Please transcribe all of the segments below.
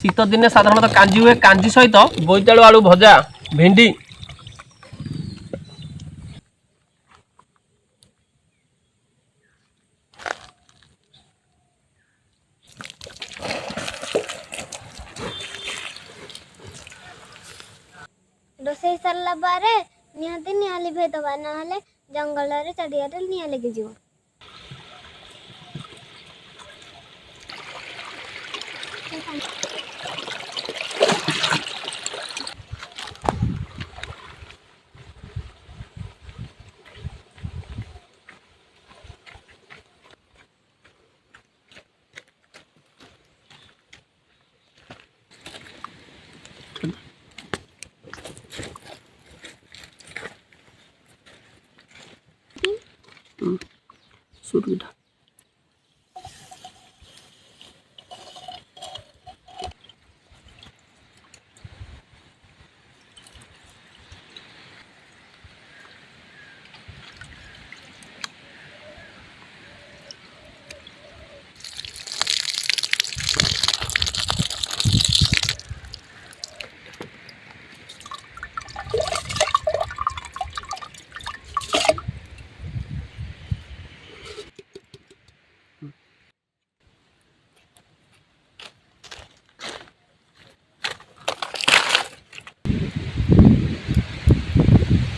शीत दिन साधारणतः कांजी हुए कांजी सहित बोईतालु आलू भजा भेंडी रोसे सरला बारे निहाती निहा लिभे दबा ना जंगल रे चारियारे निहा लगी जीव सुरगीटा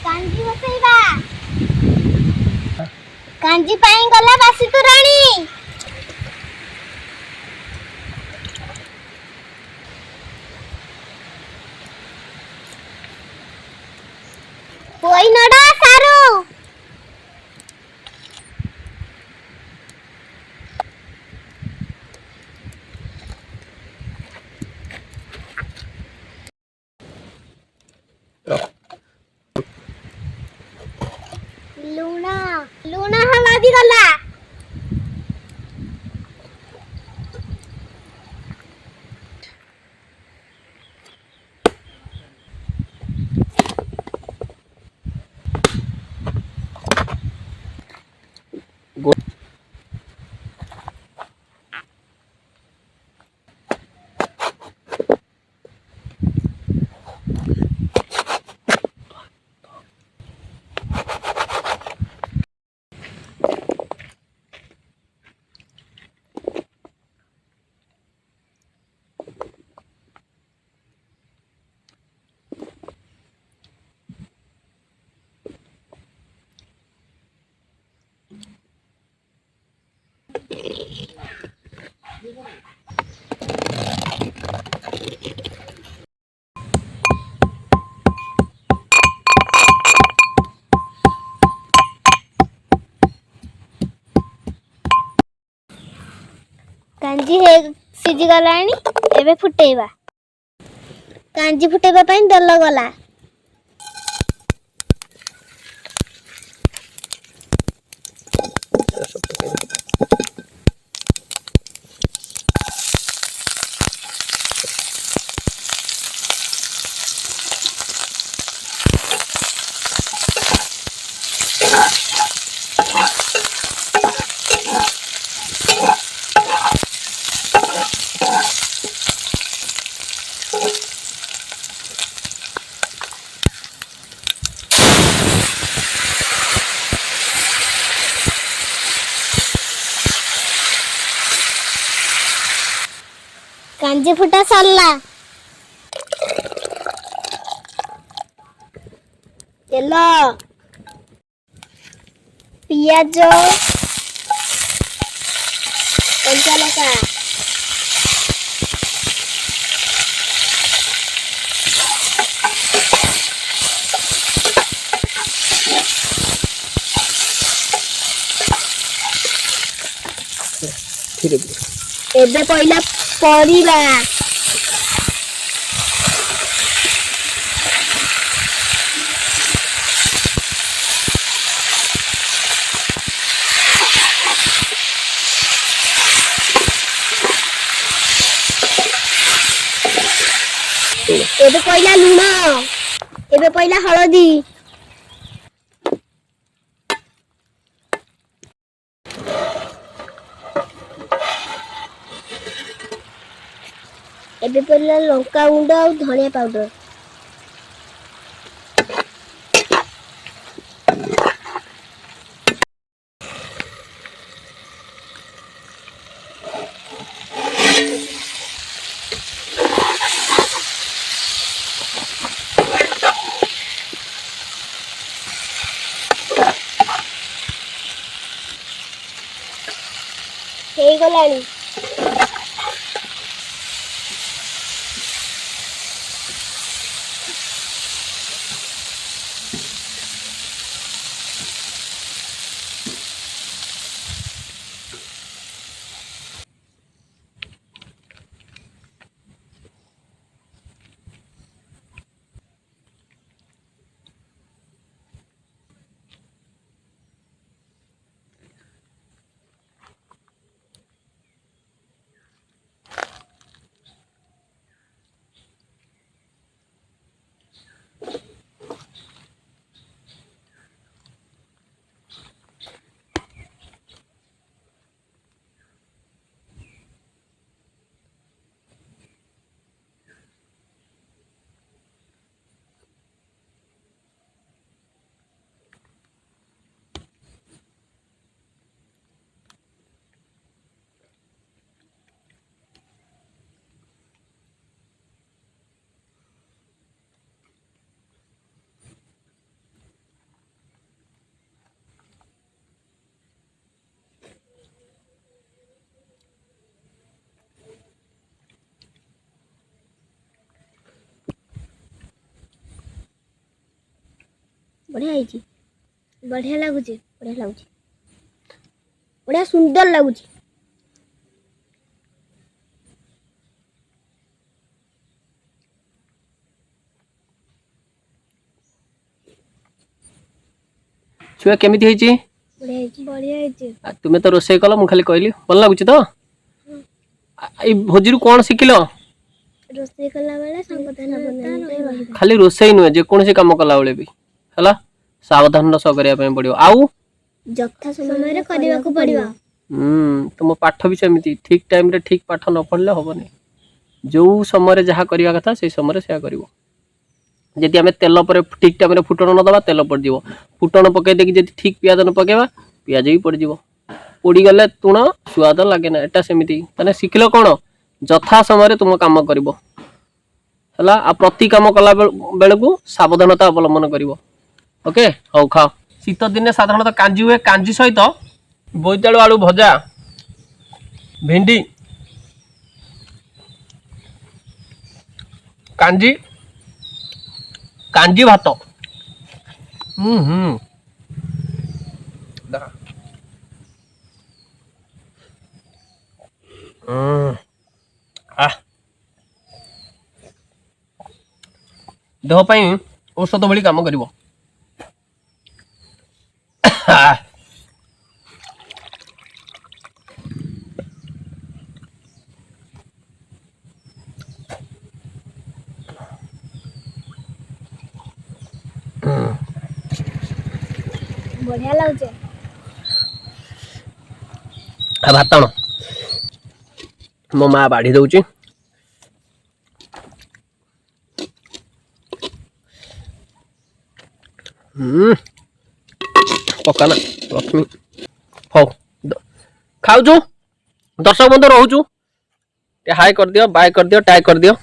कांजी बसैबा कांजी पाई गला बासी तू राणी कोई नडा सारू लूना लूना हलादी गला कांजी हे सिजी गलानी एबे फुटेबा कांजी फुटेबा पई दल गला कांजी फुटा सरला तेल पियाज कंचा लଙ୍କା धीरे धीरे एबे पहिला परिबा एबे पहिला लूण एबे पहिला हळदी ଏବେ ପଡ଼ିଲା ଲଙ୍କା ଗୁଣ୍ଡ ଆଉ ଧନିଆ ପାଉଡର। ହେଇଗଲାଣି। बढ़िया है जी। बढ़िया लगुच बढ़िया सुंदर लगुच। छुआ केमिति ହେଇଛି? बढ़िया है। तुमे तो रोषे कल मु खाली कहली भल लागुच तो ए भोजी कौन शिखिल? रोषे कला बेले सावधान खाली रोषे नुहे जे कौन काम कला बेले भी हला सावधान सह करिया पे पड़ियो आउ जथा समय रे करबा को पड़िबा। तुम पाठ भी सेमिति ठीक टाइम रे ठीक पाठ न पढ़ले होबनी। जो समय जहाँ करवा कथा से समय से करिवो। जदि आम तेल पर ठीक टाइम रे फुटण न दबा तेल पड़ जीवो। फुटण पकई देकी जदि ठीक पियाज न पकेबा पियाज भी पड़ जीवो। पोड़ी गले तुण स्वाद लागे ना एटा सेमिति माने शिखिल कौन जथा समय तुम काम करिवो हला आ प्रति काम कला बेलकू सावधानता अवलंबन करिवो। ओके हौ खाओ। शीत दिन साधारणतः कांजी हुए। कांजी सहित बोईतालु आलू भजा भिंडी कांजी कांजी भात देह ପାଇଁ औषध भली काम करिवो। बढ़िया लाଗୁଛି। भात मो माँ बाढ़ी दौची पकाना लक्ष्मी हौ खाऊ दर्शक बंधु रोचु हाई कर दियो बाय कर दियो टाई कर दियो।